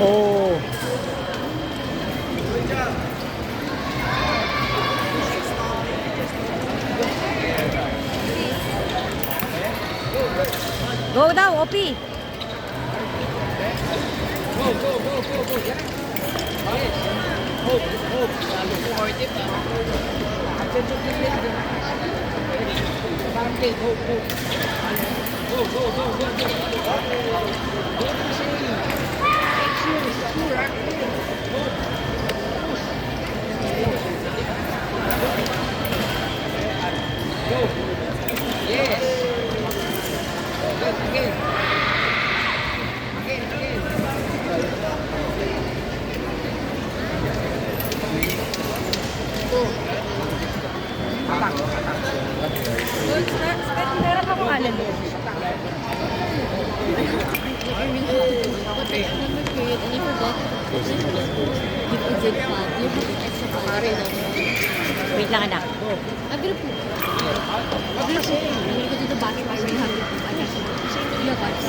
Oh. Go daw, Opi. Meron pa kung alin. Wait lang anak. I'm gonna poop. I'm gonna go to the bathroom. I already have to poop. I can't poop. You have vibes.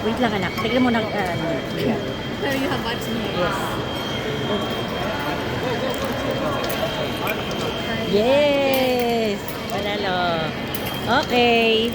Wait lang anak. Tignan mo na. Pero you have vibes in here. Yes. Yes. Panalo. Okay.